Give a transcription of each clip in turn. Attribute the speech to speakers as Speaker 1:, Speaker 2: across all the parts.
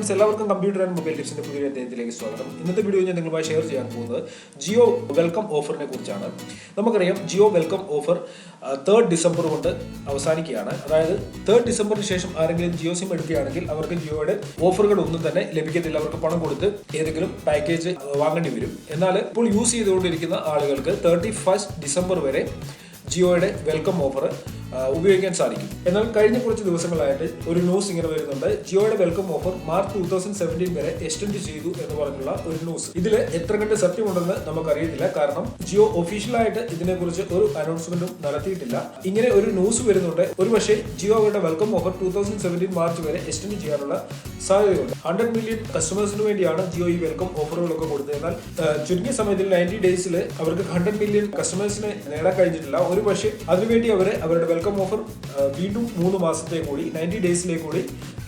Speaker 1: Friends, എല്ലാവർക്കും computer and mobile ടിപ്സിന്റെ പുതിയ അധ്യായത്തിലേക്ക് സ്വാഗതം. ഇന്നത്തെ വീഡിയോ ഞാൻ നിങ്ങളുമായി ഷെയർ ചെയ്യാൻ പോകുന്നത് ജിയോ വെൽക്കം ഓഫറിനെ കുറിച്ചാണ്. നമുക്കറിയാം Jio welcome offer 3rd December കൊണ്ട് അവസാനിക്കുകയാണ്. അതായത് 3rd ഡിസംബറിന് ശേഷം ആരെങ്കിലും ജിയോ സിം എടുക്കുകയാണെങ്കിൽ അവർക്ക് ജിയോയുടെ ഓഫറുകൾ ഒന്നും തന്നെ ലഭിക്കത്തില്ല. അവർക്ക് പണം കൊടുത്ത് ഏതെങ്കിലും പാക്കേജ് വാങ്ങേണ്ടി വരും. എന്നാൽ ഇപ്പോൾ യൂസ് ചെയ്തുകൊണ്ടിരിക്കുന്ന ആളുകൾക്ക് 31st ഡിസംബർ വരെ ജിയോയുടെ വെൽക്കം ഓഫർ ഉപയോഗിക്കാൻ സാധിക്കും. എന്നാൽ കഴിഞ്ഞ കുറച്ച് ദിവസങ്ങളായിട്ട് ഒരു ന്യൂസ് ഇങ്ങനെ വരുന്നുണ്ട്. ജിയോയുടെ വെൽക്കം ഓഫർ മാർച്ച് 2017 വരെ എക്സ്റ്റെൻഡ് ചെയ്തു എന്ന് പറഞ്ഞുള്ള ഒരു ന്യൂസ്. ഇതിൽ എത്ര കണ്ട് സത്യമുണ്ടെന്ന് നമുക്കറിയത്തില്ല. കാരണം ജിയോ ഒഫീഷ്യലായിട്ട് ഇതിനെക്കുറിച്ച് ഒരു അനൗൺസ്മെന്റും നടത്തിയിട്ടില്ല. ഇങ്ങനെ ഒരു ന്യൂസ് വരുന്നുണ്ട്. ഒരു പക്ഷേ ജിയോയുടെ വെൽക്കം ഓഫർ 2017 മാർച്ച് വരെ എക്സ്റ്റെൻഡ് ചെയ്യാനുള്ള സാധ്യതയുണ്ട്. 100 മില്യൺ കസ്റ്റമേഴ്സിന് വേണ്ടിയാണ് ജിയോ ഈ വെൽക്കം ഓഫറുകളൊക്കെ കൊടുത്തത്. എന്നാൽ ചുരുങ്ങിയ സമയത്തിൽ 90 ഡേയ്സിൽ അവർക്ക് 100 മില്യൺ കസ്റ്റമേഴ്സിനെ നേടാൻ കഴിഞ്ഞിട്ടില്ല. ഒരു പക്ഷേ അതിനുവേണ്ടി അവരുടെ വെൽക്കം ഓഫർ വീണ്ടും 3 മാസത്തെ കൂടി 90 ഡേയ്സിലേക്ക് കൂടി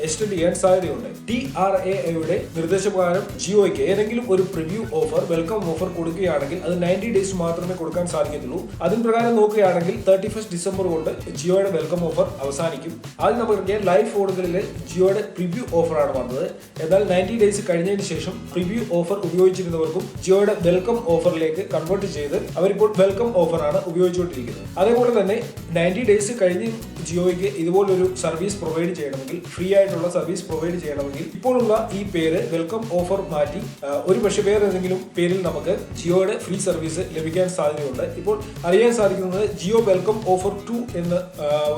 Speaker 1: എക്സ്റ്റെൻഡ് ചെയ്യാൻ സാധ്യതയുണ്ട്. TRAയുടെ നിർദ്ദേശപ്രകാരം ജിയോയ്ക്ക് ഏതെങ്കിലും ഒരു പ്രിവ്യൂ ഓഫർ വെൽക്കം ഓഫർ കൊടുക്കുകയാണെങ്കിൽ അത് 90 ഡേയ്സ് മാത്രമേ കൊടുക്കാൻ സാധിക്കത്തുള്ളൂ. അതിന് പ്രകാരം നോക്കുകയാണെങ്കിൽ 31st ഡിസംബർ കൊണ്ട് ജിയോയുടെ വെൽക്കം ഓഫർ അവസാനിക്കും. ആദ്യം നമുക്ക് ലൈവ് ഫോണുകളിൽ ജിയോയുടെ പ്രിവ്യൂ ഓഫറാണ് വന്നത്. എന്നാൽ 90 ഡേയ്സ് കഴിഞ്ഞതിന് ശേഷം പ്രിവ്യൂ ഓഫർ ഉപയോഗിച്ചിരുന്നവർക്കും ജിയോയുടെ വെൽക്കം ഓഫറിലേക്ക് കൺവേർട്ട് ചെയ്ത് അവരിപ്പോൾ വെൽക്കം ഓഫറാണ് ഉപയോഗിച്ചുകൊണ്ടിരിക്കുന്നത്. അതേപോലെ തന്നെ 90 ഡേയ്സ് കഴിഞ്ഞ് ജിയോയ്ക്ക് ഇതുപോലൊരു സർവീസ് പ്രൊവൈഡ് ചെയ്യണമെങ്കിൽ, ഫ്രീ ആയിട്ടുള്ള സർവീസ് പ്രൊവൈഡ് ചെയ്യണമെങ്കിൽ ഇപ്പോഴുള്ള ഈ പേര് വെൽക്കം ഓഫർ മാറ്റി ഒരു പക്ഷേ വേറെ ഏതെങ്കിലും പേരിൽ നമുക്ക് ജിയോയുടെ ഫ്രീ സർവീസ് ലഭിക്കാൻ സാധ്യതയുണ്ട്. ഇപ്പോൾ അറിയാൻ സാധിക്കുന്നത് ജിയോ വെൽക്കം ഓഫർ 2 എന്ന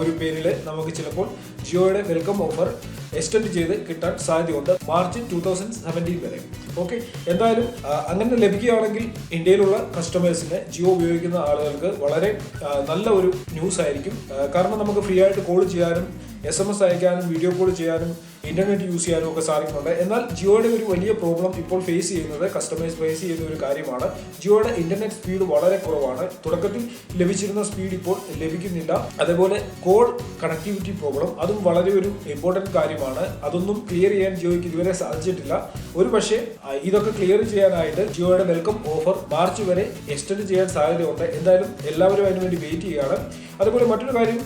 Speaker 1: ഒരു പേരിൽ നമുക്ക് ചിലപ്പോൾ ജിയോയുടെ വെൽക്കം ഓഫർ എക്സ്റ്റെൻഡ് ചെയ്ത് കിട്ടാൻ സാധ്യതയുണ്ട് മാർച്ച് 2017 വരെ. ഓക്കെ, എന്തായാലും അങ്ങനെ ലഭിക്കുകയാണെങ്കിൽ ഇന്ത്യയിലുള്ള കസ്റ്റമേഴ്സിന് ജിയോ ഉപയോഗിക്കുന്ന ആളുകൾക്ക് വളരെ നല്ല ഒരു ന്യൂസ് ആയിരിക്കും. കാരണം നമുക്ക് ഫ്രീ ആയിട്ട് കോൾ ചെയ്യാനും SMS അയക്കാനും വീഡിയോ കോൾ ചെയ്യാനും ഇന്റർനെറ്റ് യൂസ് ചെയ്യാനും ഒക്കെ സാധിക്കുന്നുണ്ട്. എന്നാൽ ജിയോയുടെ ഒരു വലിയ പ്രോബ്ലം ഇപ്പോൾ ഫേസ് ചെയ്യുന്നത് കസ്റ്റമേഴ്സ് ഫേസ് ചെയ്യുന്ന ഒരു കാര്യമാണ്. ജിയോയുടെ ഇന്റർനെറ്റ് സ്പീഡ് വളരെ കുറവാണ്. തുടക്കത്തിൽ ലഭിച്ചിരുന്ന സ്പീഡ് ഇപ്പോൾ ലഭിക്കുന്നില്ല. അതേപോലെ കോൾ കണക്ടിവിറ്റി പ്രോബ്ലം, അതും വളരെ ഒരു ഇമ്പോർട്ടന്റ് കാര്യമാണ്. അതൊന്നും ക്ലിയർ ചെയ്യാൻ ജിയോയ്ക്ക് ഇതുവരെ സാധിച്ചിട്ടില്ല. ഒരു പക്ഷേ ഇതൊക്കെ ക്ലിയർ ചെയ്യാനായിട്ട് ജിയോയുടെ വെൽക്കം ഓഫർ മാർച്ച് വരെ എക്സ്റ്റെൻഡ് ചെയ്യാൻ സാധ്യതയുണ്ട്. എന്തായാലും എല്ലാവരും അതിനു വേണ്ടി വെയിറ്റ് ചെയ്യുകയാണ്. അതുപോലെ മറ്റൊരു കാര്യം,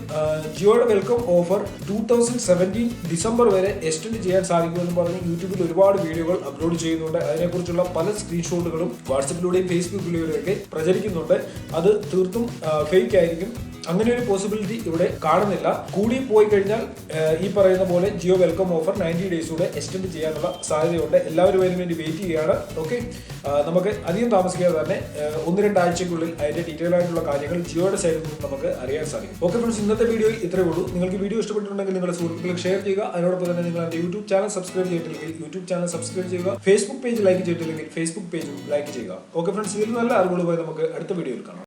Speaker 1: ജിയോയുടെ വെൽക്കം ഓഫർ 2017 ഡിസംബർ വരെ എക്സ്റ്റെൻഡ് ചെയ്യാൻ സാധിക്കുമെന്ന് പറഞ്ഞ് യൂട്യൂബിൽ ഒരുപാട് വീഡിയോകൾ അപ്ലോഡ് ചെയ്യുന്നുണ്ട്. അതിനെക്കുറിച്ചുള്ള പല സ്ക്രീൻഷോട്ടുകളും വാട്സപ്പിലൂടെയും ഫേസ്ബുക്കിലൂടെയും ഒക്കെ പ്രചരിക്കുന്നുണ്ട്. അത് തീർത്തും ഫേക്ക് ആയിരിക്കും. അങ്ങനെ ഒരു പോസിബിലിറ്റി ഇവിടെ കാണുന്നില്ല. കൂടി പോയി കഴിഞ്ഞാൽ ഈ പറയുന്ന പോലെ ജിയോ വെൽക്കം ഓഫർ 90 ഡേയ്സ് കൂടെ എക്സ്റ്റെൻഡ് ചെയ്യാനുള്ള സാധ്യതയുണ്ട്. എല്ലാവരും അതിന് വേണ്ടി വെയിറ്റ് ചെയ്യുകയാണ്. ഓക്കെ, നമുക്ക് അധികം താമസിക്കാതെ തന്നെ 1-2 ആഴ്ചയ്ക്കുള്ളിൽ അതിന്റെ ഡീറ്റെയിൽ ആയിട്ടുള്ള കാര്യങ്ങൾ ജിയോയുടെ സൈഡിൽ നിന്ന് നമുക്ക് അറിയാൻ സാധിക്കും. ഓക്കെ ഫ്രണ്ട്സ്, ഇന്നത്തെ വീഡിയോയിൽ ഇത്രയേ ഉള്ളൂ. നിങ്ങൾക്ക് വീഡിയോ ഇഷ്ടപ്പെട്ടിട്ടുണ്ടെങ്കിൽ നിങ്ങളുടെ സുഹൃത്തുക്കൾക്ക് ഷെയർ ചെയ്യുക. അതിനോടൊപ്പം തന്നെ നിങ്ങൾ എന്റെ യൂട്യൂബ് ചാനൽ സബ്സ്ക്രൈബ് ചെയ്തിട്ടില്ലെങ്കിൽ യൂട്യൂബ് ചാനൽ സബ്സ്ക്രൈബ് ചെയ്യുക. ഫേസ്ബുക്ക് പേജ് ലൈക്ക് ചെയ്തിട്ടില്ലെങ്കിൽ ഫേസ്ബുക്ക് പേജും ലൈക്ക് ചെയ്യുക. ഓക്കെ ഫ്രണ്ട്സ്, ഇതിൽ നല്ല അറിവുകളുമായി നമുക്ക് അടുത്ത വീഡിയോയിൽ കാണാം.